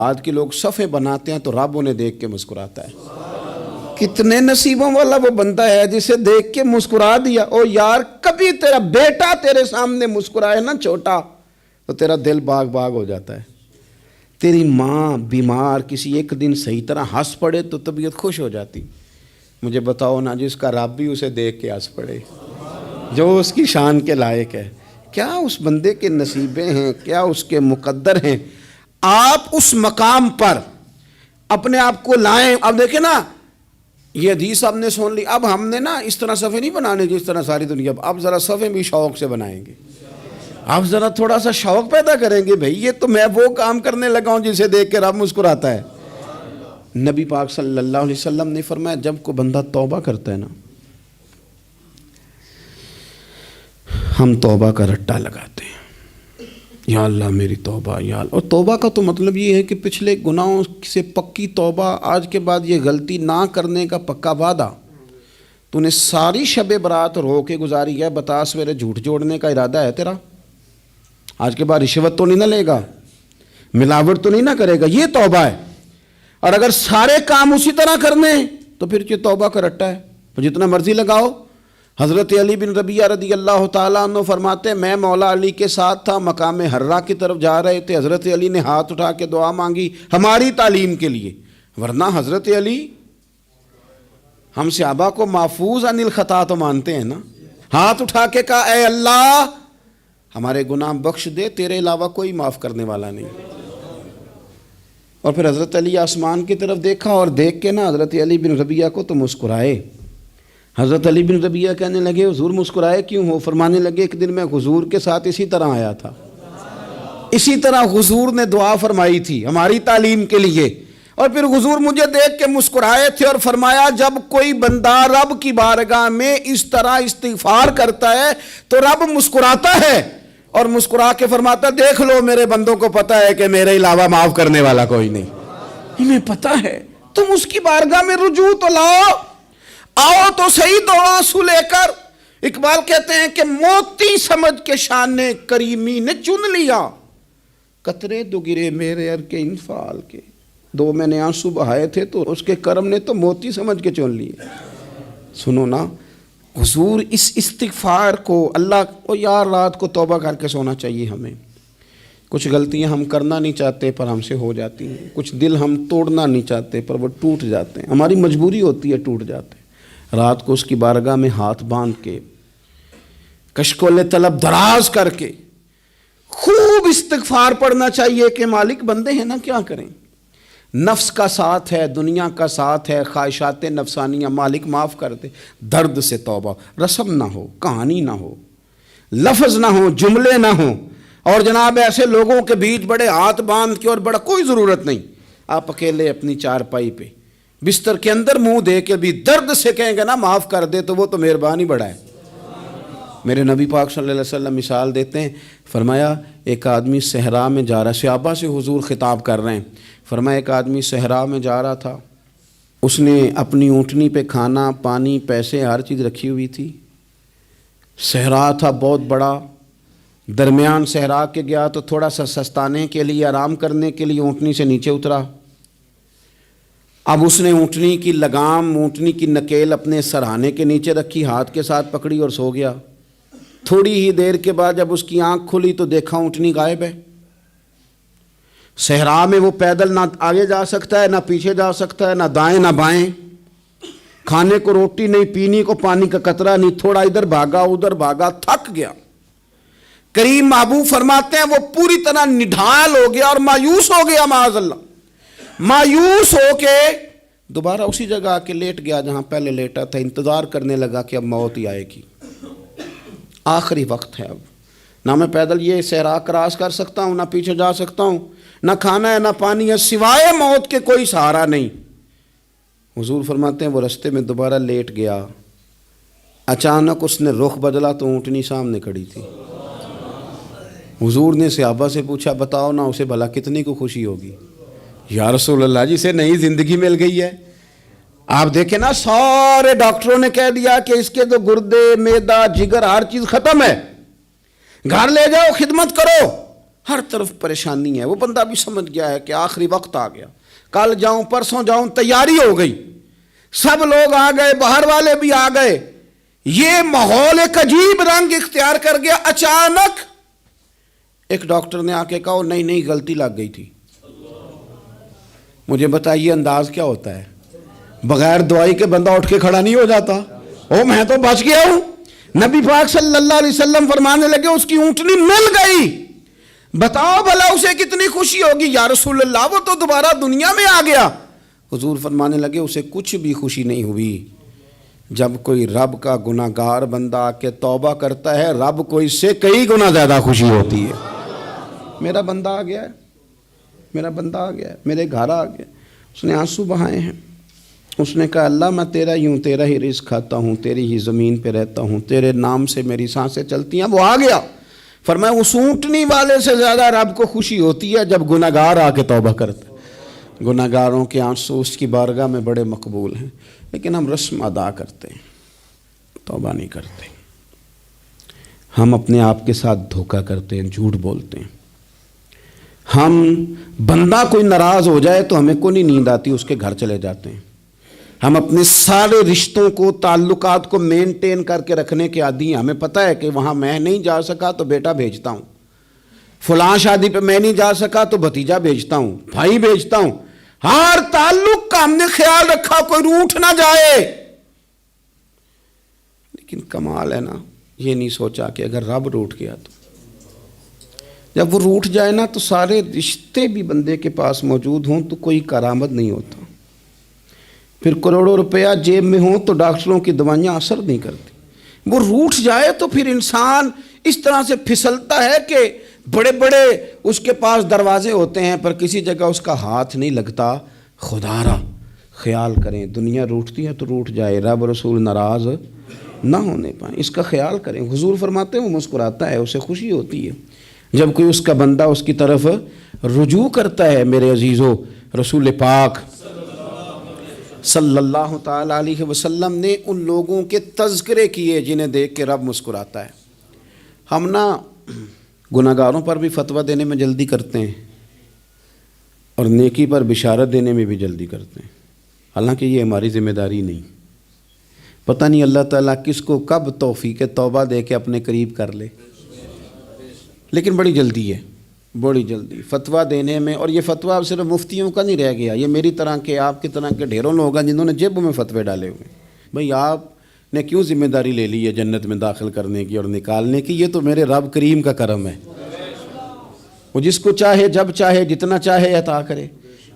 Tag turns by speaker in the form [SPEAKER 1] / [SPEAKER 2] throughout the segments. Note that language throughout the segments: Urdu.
[SPEAKER 1] آج کے لوگ صفے بناتے ہیں تو رب انہیں دیکھ کے مسکراتا ہے. کتنے نصیبوں والا وہ بندہ ہے جسے دیکھ کے مسکرا دیا. او یار کبھی تیرا بیٹا تیرے سامنے مسکرائے نا چھوٹا تو تیرا دل باغ باغ ہو جاتا ہے. تیری ماں بیمار کسی ایک دن صحیح طرح ہنس پڑے تو طبیعت خوش ہو جاتی. مجھے بتاؤ نا جس کا رب بھی اسے دیکھ کے ہنس پڑے جو اس کی شان کے لائق ہے. کیا اس بندے کے نصیبیں ہیں, کیا اس کے مقدر ہیں. آپ اس مقام پر اپنے آپ کو لائیں. اب دیکھیں نا یہ حدیث آپ نے سن لی. اب ہم نے نا اس طرح صفحے نہیں بنانے جس طرح ساری دنیا. اب ذرا صفحے بھی شوق سے بنائیں گے. آپ ذرا تھوڑا سا شوق پیدا کریں گے. بھئی یہ تو میں وہ کام کرنے لگا ہوں جسے دیکھ کے رب مسکراتا ہے. نبی پاک صلی اللہ علیہ وسلم نے فرمایا جب کوئی بندہ توبہ کرتا ہے نا, ہم توبہ کا رٹا لگاتے ہیں, یا اللہ میری توبہ یا اللہ. اور توبہ کا تو مطلب یہ ہے کہ پچھلے گناہوں سے پکی توبہ, آج کے بعد یہ غلطی نہ کرنے کا پکا وعدہ. تو نے ساری شب برات رو کے گزاری ہے, بتا سویرے جھوٹ جوڑنے کا ارادہ ہے تیرا؟ آج کے بعد رشوت تو نہیں نہ لے گا, ملاوٹ تو نہیں نہ کرے گا, یہ توبہ ہے. اور اگر سارے کام اسی طرح کرنے تو پھر یہ توبہ کا رٹا ہے, تو جتنا مرضی لگاؤ. حضرت علی بن ربیعہ رضی اللہ تعالیٰ عنہ فرماتے ہیں میں مولا علی کے ساتھ تھا, مقام حرہ کی طرف جا رہے تھے. حضرت علی نے ہاتھ اٹھا کے دعا مانگی ہماری تعلیم کے لیے, ورنہ حضرت علی ہم صحابہ کو محفوظ عن الخطا تو مانتے ہیں نا. ہاتھ اٹھا کے کہا اے اللہ ہمارے گناہ بخش دے, تیرے علاوہ کوئی معاف کرنے والا نہیں. اور پھر حضرت علی آسمان کی طرف دیکھا اور دیکھ کے نا حضرت علی بن ربیعہ کو تو مسکرائے. حضرت علی بن ربیعہ کہنے لگے حضور مسکرائے کیوں ہو؟ فرمانے لگے ایک دن میں حضور کے ساتھ اسی طرح آیا تھا, اسی طرح حضور نے دعا فرمائی تھی ہماری تعلیم کے لیے, اور پھر حضور مجھے دیکھ کے مسکرائے تھے اور فرمایا جب کوئی بندہ رب کی بارگاہ میں اس طرح استغفار کرتا ہے تو رب مسکراتا ہے, اور مسکرا کے فرماتا دیکھ لو میرے بندوں کو پتہ ہے کہ میرے علاوہ معاف کرنے والا کوئی نہیں. انہیں پتہ ہے, تم اس کی بارگاہ میں رجوع تو لاؤ, آؤ تو صحیح دو آنسو لے کر. اقبال کہتے ہیں کہ موتی سمجھ کے شان کریمی نے چن لیا, قطرے دو گرے میرے ار کے انفال کے. دو میں نے آنسو بہائے تھے تو اس کے کرم نے تو موتی سمجھ کے چن لیے. سنو نا حضور اس استغفار کو اللہ کو یار رات کو توبہ کر کے سونا چاہیے ہمیں. کچھ غلطیاں ہم کرنا نہیں چاہتے پر ہم سے ہو جاتی ہیں, کچھ دل ہم توڑنا نہیں چاہتے پر وہ ٹوٹ جاتے ہیں, ہماری مجبوری ہوتی ہے ٹوٹ جاتے ہیں. رات کو اس کی بارگاہ میں ہاتھ باندھ کے کشکول طلب دراز کر کے خوب استغفار پڑھنا چاہیے کہ مالک بندے ہیں نا کیا کریں, نفس کا ساتھ ہے, دنیا کا ساتھ ہے, خواہشات نفسانیہ, مالک معاف کر دے. درد سے توبہ, رسم نہ ہو, کہانی نہ ہو, لفظ نہ ہو, جملے نہ ہوں, اور جناب ایسے لوگوں کے بیچ بڑے ہاتھ باندھ کے اور بڑا کوئی ضرورت نہیں. آپ اکیلے اپنی چارپائی پہ بستر کے اندر منہ دے کے بھی درد سے کہیں گے نا معاف کر دے تو وہ تو مہربانی بڑا ہے. میرے نبی پاک صلی اللہ علیہ وسلم مثال دیتے ہیں, فرمایا ایک آدمی صحرا میں جا رہا, صحابہ سے حضور خطاب کر رہے ہیں. فرمایا ایک آدمی صحرا میں جا رہا تھا, اس نے اپنی اونٹنی پہ کھانا پانی پیسے ہر چیز رکھی ہوئی تھی. صحرا تھا بہت بڑا, درمیان صحرا کے گیا تو تھوڑا سا سستانے کے لیے آرام کرنے کے لیے اونٹنی سے نیچے اترا. اب اس نے اونٹنی کی لگام اونٹنی کی نکیل اپنے سرہانے کے نیچے رکھی, ہاتھ کے ساتھ پکڑی اور سو گیا. تھوڑی ہی دیر کے بعد جب اس کی آنکھ کھلی تو دیکھا اونٹنی غائب ہے. صحرا میں وہ پیدل نہ آگے جا سکتا ہے نہ پیچھے جا سکتا ہے, نہ دائیں نہ بائیں, کھانے کو روٹی نہیں, پینے کو پانی کا قطرہ نہیں, تھوڑا ادھر بھاگا ادھر بھاگا, تھک گیا. کریم محبوب فرماتے ہیں وہ پوری طرح نڈھال ہو گیا اور مایوس ہو گیا, معاذ اللہ. مایوس ہو کے دوبارہ اسی جگہ آ کے لیٹ گیا جہاں پہلے لیٹا تھا. انتظار کرنے لگا کہ اب موت ہی آئے گی, آخری وقت ہے, اب نہ میں پیدل یہ صحرا کراس کر سکتا ہوں, نہ پیچھے جا سکتا ہوں, نہ کھانا ہے نہ پانی ہے, سوائے موت کے کوئی سہارا نہیں. حضور فرماتے ہیں وہ رستے میں دوبارہ لیٹ گیا. اچانک اس نے رخ بدلا تو اونٹنی سامنے کھڑی تھی. حضور نے صحابہ سے پوچھا بتاؤ نا اسے بھلا کتنی کو خوشی ہوگی؟ یا رسول اللہ جی سے نئی زندگی مل گئی ہے. آپ دیکھیں نا سارے ڈاکٹروں نے کہہ دیا کہ اس کے تو گردے معدہ جگر ہر چیز ختم ہے, گھر لے جاؤ خدمت کرو. ہر طرف پریشانی ہے. وہ بندہ بھی سمجھ گیا ہے کہ آخری وقت آ گیا, کل جاؤں پرسوں جاؤں, تیاری ہو گئی, سب لوگ آ گئے, باہر والے بھی آ گئے, یہ ماحول ایک عجیب رنگ اختیار کر گیا. اچانک ایک ڈاکٹر نے آ کے کہا نہیں نہیں غلطی لگ گئی تھی. مجھے بتائیے انداز کیا ہوتا ہے؟ بغیر دوائی کے بندہ اٹھ کے کھڑا نہیں ہو جاتا. او میں تو بچ گیا ہوں. نبی پاک صلی اللہ علیہ وسلم فرمانے لگے اس کی اونٹنی مل گئی. بتاؤ بھلا اسے کتنی خوشی ہوگی. یا رسول اللہ وہ تو دوبارہ دنیا میں آ گیا. حضور فرمانے لگے اسے کچھ بھی خوشی نہیں ہوئی. جب کوئی رب کا گناہگار بندہ آ کے توبہ کرتا ہے, رب کو اس سے کئی گنا زیادہ خوشی ہوتی ہے. میرا بندہ آ گیا ہے, میرا بندہ آ گیا ہے, میرے گھر آ گیا. اس نے آنسو بہائے ہیں. اس نے کہا اللہ میں تیرا ہی ہوں, تیرا ہی رزق کھاتا ہوں, تیری ہی زمین پہ رہتا ہوں, تیرے نام سے میری سانسیں چلتی ہیں. وہ آ گیا. فرمایا اس اونٹنی والے سے زیادہ رب کو خوشی ہوتی ہے جب گناہگار آ کے توبہ کرتا ہے. گناہگاروں کے آنسو اس کی بارگاہ میں بڑے مقبول ہیں. لیکن ہم رسم ادا کرتے ہیں, توبہ نہیں کرتے. ہم اپنے آپ کے ساتھ دھوکہ کرتے ہیں, جھوٹ بولتے ہیں. ہم بندہ کوئی ناراض ہو جائے تو ہمیں کو نہیں نیند آتی, اس کے گھر چلے جاتے ہیں. ہم اپنے سارے رشتوں کو, تعلقات کو مینٹین کر کے رکھنے کے عادی ہیں. ہمیں پتہ ہے کہ وہاں میں نہیں جا سکا تو بیٹا بھیجتا ہوں, فلاں شادی پہ میں نہیں جا سکا تو بھتیجا بھیجتا ہوں, بھائی بھیجتا ہوں. ہر تعلق کا ہم نے خیال رکھا کوئی روٹھ نہ جائے. لیکن کمال ہے نا, یہ نہیں سوچا کہ اگر رب روٹھ گیا تو, جب وہ روٹھ جائے نا تو سارے رشتے بھی بندے کے پاس موجود ہوں تو کوئی کارآمد نہیں ہوتا. پھر کروڑوں روپیہ جیب میں ہوں تو ڈاکٹروں کی دوائیاں اثر نہیں کرتی. وہ روٹھ جائے تو پھر انسان اس طرح سے پھسلتا ہے کہ بڑے بڑے اس کے پاس دروازے ہوتے ہیں پر کسی جگہ اس کا ہاتھ نہیں لگتا. خدا را خیال کریں, دنیا روٹھتی ہے تو روٹھ جائے, رب رسول ناراض نہ ہونے پائیں, اس کا خیال کریں. حضور فرماتے ہیں وہ مسکراتا ہے, اسے خوشی ہوتی ہے جب کوئی اس کا بندہ اس کی طرف رجوع کرتا ہے. میرے عزیزو, رسول پاک صلی اللہ تعالیٰ علیہ وسلم نے ان لوگوں کے تذکرے کیے جنہیں دیکھ کے رب مسکراتا ہے. ہم نا گناہگاروں پر بھی فتویٰ دینے میں جلدی کرتے ہیں اور نیکی پر بشارت دینے میں بھی جلدی کرتے ہیں, حالانکہ یہ ہماری ذمہ داری نہیں. پتہ نہیں اللہ تعالیٰ کس کو کب توفیق توبہ دے کے اپنے قریب کر لے, لیکن بڑی جلدی ہے, بڑی جلدی فتویٰ دینے میں. اور یہ فتویٰ اب صرف مفتیوں کا نہیں رہ گیا, یہ میری طرح کے, آپ کی طرح کے ڈھیروں لوگ ہیں جنہوں نے جیبوں میں فتوے ڈالے ہوئے. بھئی آپ نے کیوں ذمہ داری لے لی ہے جنت میں داخل کرنے کی اور نکالنے کی؟ یہ تو میرے رب کریم کا کرم ہے, وہ جس کو چاہے جب چاہے جتنا چاہے عطا کرے.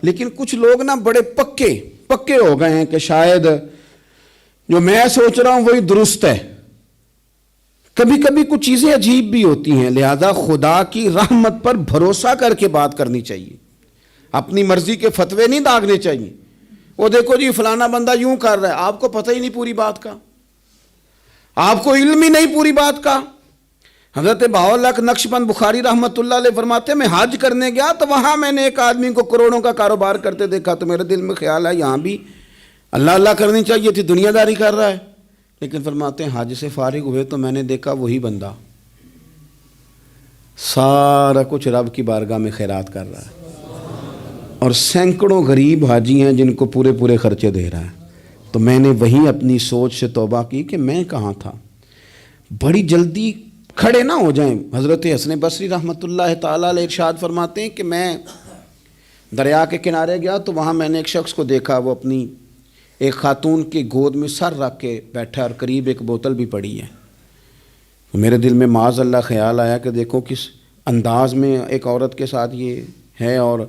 [SPEAKER 1] لیکن کچھ لوگ نا بڑے پکے ہو گئے ہیں کہ شاید جو میں سوچ رہا ہوں وہی درست ہے. کبھی کبھی کچھ چیزیں عجیب بھی ہوتی ہیں, لہذا خدا کی رحمت پر بھروسہ کر کے بات کرنی چاہیے. اپنی مرضی کے فتوے نہیں داغنے چاہیے. وہ دیکھو جی فلانا بندہ یوں کر رہا ہے, آپ کو پتہ ہی نہیں پوری بات کا, آپ کو علم ہی نہیں پوری بات کا. حضرت بہاءاللہ نقشبند بخاری رحمۃ اللہ علیہ فرماتے ہیں میں حج کرنے گیا تو وہاں میں نے ایک آدمی کو کروڑوں کا کاروبار کرتے دیکھا تو میرے دل میں خیال ہے یہاں بھی اللہ اللہ کرنی چاہیے تھی, دنیا داری کر رہا ہے. لیکن فرماتے ہیں حج سے فارغ ہوئے تو میں نے دیکھا وہی بندہ سارا کچھ رب کی بارگاہ میں خیرات کر رہا ہے اور سینکڑوں غریب حاجی ہیں جن کو پورے خرچے دے رہا ہے. تو میں نے وہیں اپنی سوچ سے توبہ کی کہ میں کہاں تھا. بڑی جلدی کھڑے نہ ہو جائیں. حضرت حسن بصری رحمۃ اللہ تعالیٰ علیہ ارشاد فرماتے ہیں کہ میں دریا کے کنارے گیا تو وہاں میں نے ایک شخص کو دیکھا, وہ اپنی ایک خاتون کی گود میں سر رکھ کے بیٹھا اور قریب ایک بوتل بھی پڑی ہے. میرے دل میں معاذ اللہ خیال آیا کہ دیکھو کس انداز میں ایک عورت کے ساتھ یہ ہے اور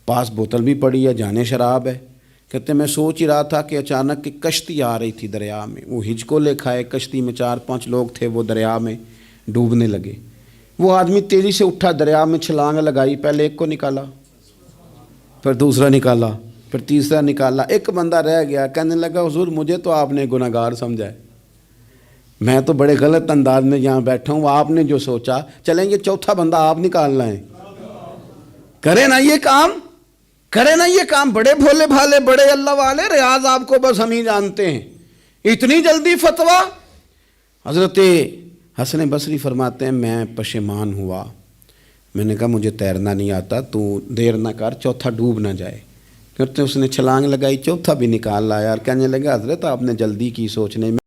[SPEAKER 1] پاس بوتل بھی پڑی ہے, جانے شراب ہے. کہتے میں سوچ ہی رہا تھا کہ اچانک کی کشتی آ رہی تھی دریا میں, وہ ہجکو لے کھائے, کشتی میں 4-5 لوگ تھے, وہ دریا میں ڈوبنے لگے. وہ آدمی تیزی سے اٹھا, دریا میں چھلانگ لگائی, پہلے ایک کو نکالا, پھر دوسرا نکالا, پھر تیسرا نکالا. ایک بندہ رہ گیا, کہنے لگا حضور مجھے تو آپ نے گناہگار سمجھا ہے, میں تو بڑے غلط انداز میں یہاں بیٹھا ہوں, آپ نے جو سوچا چلیں گے چوتھا بندہ آپ نکالنا ہے, کرے نا یہ کام, کرے نا یہ کام. بڑے بھولے بھالے بڑے اللہ والے, ریاض آپ کو بس ہم ہی جانتے ہیں. اتنی جلدی فتویٰ. حضرت حسن بصری فرماتے ہیں میں پشیمان ہوا, میں نے کہا مجھے تیرنا نہیں آتا، تو دیر نہ کر، چوتھا ڈوب نہ جائے۔ کرتے اس نے چھلانگ لگائی، چوتھا بھی نکال لایا اور کہنے لگا حضرت آپ نے جلدی کی سوچنے میں۔